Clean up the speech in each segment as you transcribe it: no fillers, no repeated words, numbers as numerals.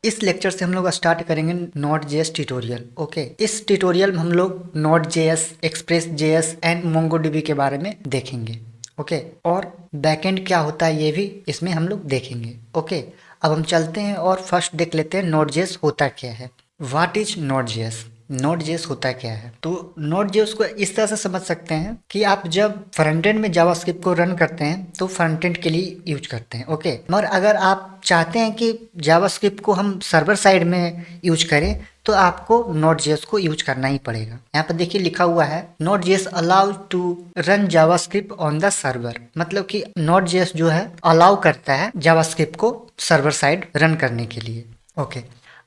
इस लेक्चर से हम लोग स्टार्ट करेंगे नोड.जेएस ट्यूटोरियल। ओके, इस ट्यूटोरियल में हम लोग नोड.जेएस, एक्सप्रेस.जेएस एंड मोंगोडीबी के बारे में देखेंगे। ओके, और बैकएंड क्या होता है ये भी इसमें हम लोग देखेंगे। ओके, अब हम चलते हैं और फर्स्ट देख लेते हैं नोड.जेएस होता क्या है। What is नोड.जेएस? नोड.जेएस होता क्या है? तो नोड.जेएस को इस तरह से समझ सकते हैं कि आप जब फ्रंट एंड में जावास्क्रिप्ट को रन करते हैं तो फ्रंट एंड के लिए यूज करते हैं। ओके, मगर अगर आप चाहते हैं कि जावास्क्रिप्ट को हम सर्वर साइड में यूज करें तो आपको नोड.जेएस को यूज करना ही पड़ेगा। यहाँ पर देखिए लिखा हुआ है Node JS allow to run JavaScript on the server, मतलब कि नोड.जेएस जो है अलाउ करता है जावास्क्रिप्ट को सर्वर साइड रन करने के लिए। ओके,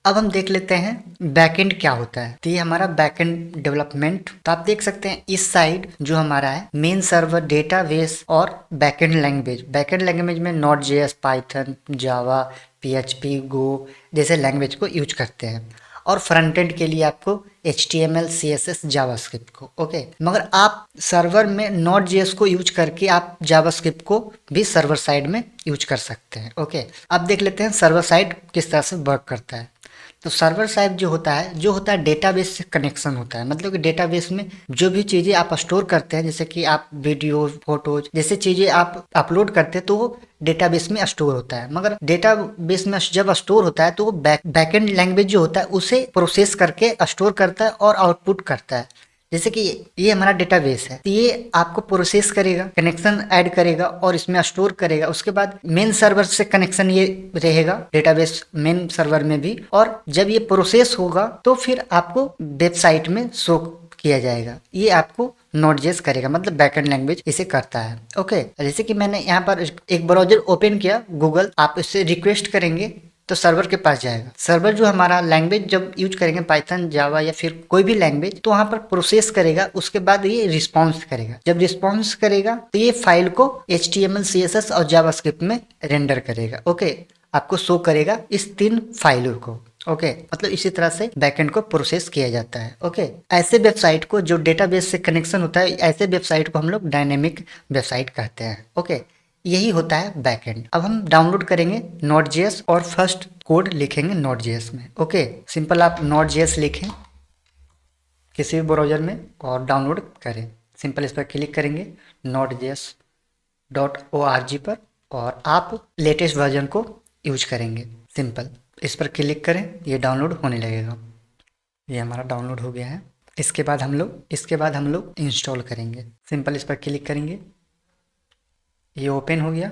अब हम देख लेते हैं बैकएंड क्या होता है। तो ये हमारा बैकएंड डेवलपमेंट, तो आप देख सकते हैं इस साइड जो हमारा है मेन सर्वर, डेटाबेस और बैकएंड लैंग्वेज। बैकएंड लैंग्वेज में नोड.जेएस, पाइथन, जावा, पीएचपी, गो जैसे लैंग्वेज को यूज करते हैं, और फ्रंट एंड के लिए आपको HTML, CSS, जावास्क्रिप्ट को। ओके, मगर आप सर्वर में नोड.जेएस को यूज करके आप जावास्क्रिप्ट को भी सर्वर साइड में यूज कर सकते हैं। ओके, अब देख लेते हैं सर्वर साइड किस तरह से वर्क करता है। तो सर्वर साइड जो होता है डेटाबेस से कनेक्शन होता है, मतलब कि डेटाबेस में जो भी चीज़ें आप स्टोर करते हैं, जैसे कि आप वीडियो, फोटोज जैसे चीज़ें आप अपलोड करते हैं तो वो डेटाबेस में स्टोर होता है। मगर डेटाबेस में जब स्टोर होता है तो वो बैकएंड लैंग्वेज जो होता है उसे प्रोसेस करके स्टोर करता है और आउटपुट करता है। जैसे कि ये हमारा डेटाबेस है, तो ये आपको प्रोसेस करेगा, कनेक्शन ऐड करेगा और इसमें स्टोर करेगा। उसके बाद मेन सर्वर से कनेक्शन ये रहेगा डेटाबेस मेन सर्वर में भी, और जब ये प्रोसेस होगा तो फिर आपको वेबसाइट में शो किया जाएगा। ये आपको नोड.जेएस करेगा, मतलब बैकएंड लैंग्वेज इसे करता है। ओके, जैसे कि मैंने यहाँ पर एक ब्राउजर ओपन किया गूगल, आप इससे रिक्वेस्ट करेंगे तो सर्वर के पास जाएगा। सर्वर जो हमारा लैंग्वेज जब यूज करेंगे पाइथन, जावा या फिर कोई भी लैंग्वेज, तो वहां पर प्रोसेस करेगा, उसके बाद ये रिस्पॉन्स करेगा। जब रिस्पॉन्स करेगा तो ये फाइल को HTML, CSS और जावास्क्रिप्ट में रेंडर करेगा। ओके, आपको शो करेगा इस 3 फाइलों को। ओके, मतलब इसी तरह से बैकएंड को प्रोसेस किया जाता है। ओके, ऐसे वेबसाइट को जो डेटाबेस से कनेक्शन होता है, ऐसे वेबसाइट को हम लोग डायनेमिक वेबसाइट कहते हैं। ओके, यही होता है बैकएंड। अब हम डाउनलोड करेंगे नोड.जेएस और फर्स्ट कोड लिखेंगे नोड.जेएस में। ओके, सिंपल आप नोड.जेएस लिखें किसी भी ब्राउजर में और डाउनलोड करें। सिंपल इस पर क्लिक करेंगे node.js.org पर, और आप लेटेस्ट वर्जन को यूज करेंगे। सिंपल इस पर क्लिक करें, ये डाउनलोड होने लगेगा। ये हमारा डाउनलोड हो गया है। इसके बाद हम लोग इंस्टॉल करेंगे। सिंपल इस पर क्लिक करेंगे, ये ओपन हो गया।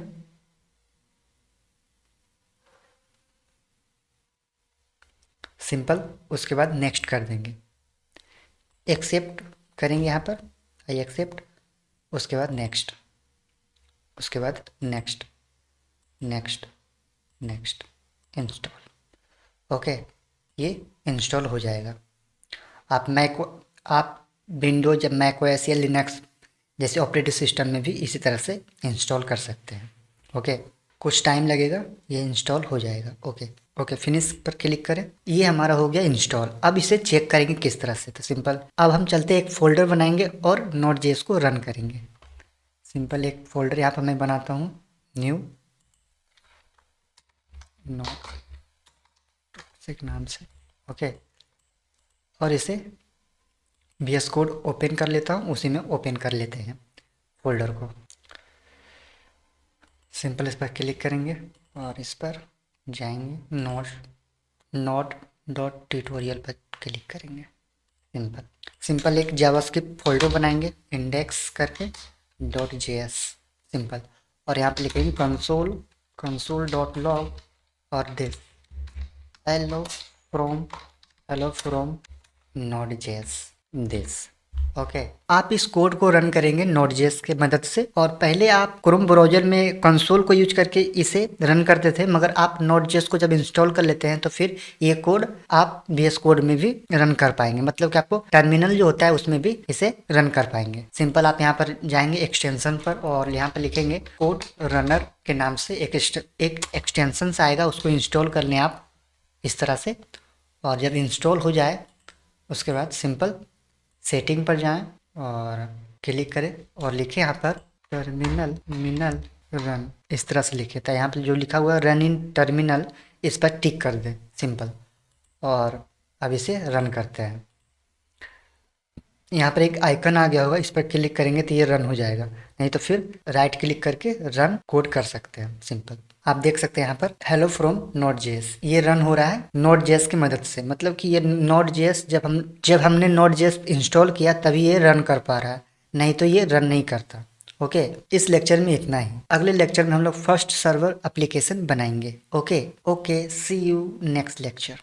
सिंपल उसके बाद नेक्स्ट कर देंगे, एक्सेप्ट करेंगे यहाँ पर, आई एक्सेप्ट, उसके बाद नेक्स्ट, उसके बाद next, next, next, install. Okay, ये इंस्टॉल हो जाएगा। आप विंडोज, मैकओएस या लिनक्स जैसे ऑपरेटिंग सिस्टम में भी इसी तरह से इंस्टॉल कर सकते हैं। ओके, कुछ टाइम लगेगा, ये इंस्टॉल हो जाएगा। ओके ओके, फिनिश पर क्लिक करें, ये हमारा हो गया इंस्टॉल। अब इसे चेक करेंगे किस तरह से, तो सिंपल अब हम चलते एक फोल्डर बनाएंगे और नोड.जेएस को रन करेंगे। सिंपल एक फोल्डर यहाँ पर मैं बनाता हूँ, न्यू नोड नाम से। ओके, और इसे VS कोड ओपन कर लेता हूँ, उसी में ओपन कर लेते हैं फोल्डर को। सिंपल इस पर क्लिक करेंगे और इस पर जाएंगे, node.tutorial पर क्लिक करेंगे। सिंपल एक जावास्क्रिप्ट फोल्डर बनाएंगे इंडेक्स करके .js सिंपल, और यहाँ पे लिखेंगे console.log और this hello from node.js this. Okay, आप इस कोड को रन करेंगे नोड.जेएस के मदद से, और पहले आप क्रोम ब्राउजर में कंसोल को यूज करके इसे रन करते थे, मगर आप नोड.जेएस को जब इंस्टॉल कर लेते हैं तो फिर ये कोड आप VS कोड में भी रन कर पाएंगे, मतलब कि आपको टर्मिनल जो होता है उसमें भी इसे रन कर पाएंगे। सिंपल आप यहाँ पर जाएंगे एक्सटेंशन पर और यहाँ पर लिखेंगे कोड रनर के नाम से एक एक्सटेंशन आएगा, उसको इंस्टॉल कर लें आप इस तरह से। और जब इंस्टॉल हो जाए उसके बाद सिंपल सेटिंग पर जाएं और क्लिक करें और लिखें यहाँ पर टर्मिनल रन, इस तरह से लिखे था। यहाँ पर जो लिखा हुआ है रन इन टर्मिनल, इस पर टिक कर दें। सिंपल। और अब इसे रन करते हैं। यहाँ पर एक आइकन आ गया होगा, इस पर क्लिक करेंगे तो ये रन हो जाएगा, नहीं तो फिर राइट क्लिक करके रन कोड कर सकते हैं। सिंपल। आप देख सकते हैं यहाँ पर हेलो फ्रॉम नोड जेएस, ये रन हो रहा है नोड जेएस की मदद से। मतलब कि ये नोड जेएस जब हमने नोड जेएस इंस्टॉल किया तभी ये रन कर पा रहा है, नहीं तो ये रन नहीं करता। ओके, इस लेक्चर में इतना ही। अगले लेक्चर में हम लोग फर्स्ट सर्वर एप्लीकेशन बनाएंगे। Okay, see you next lecture.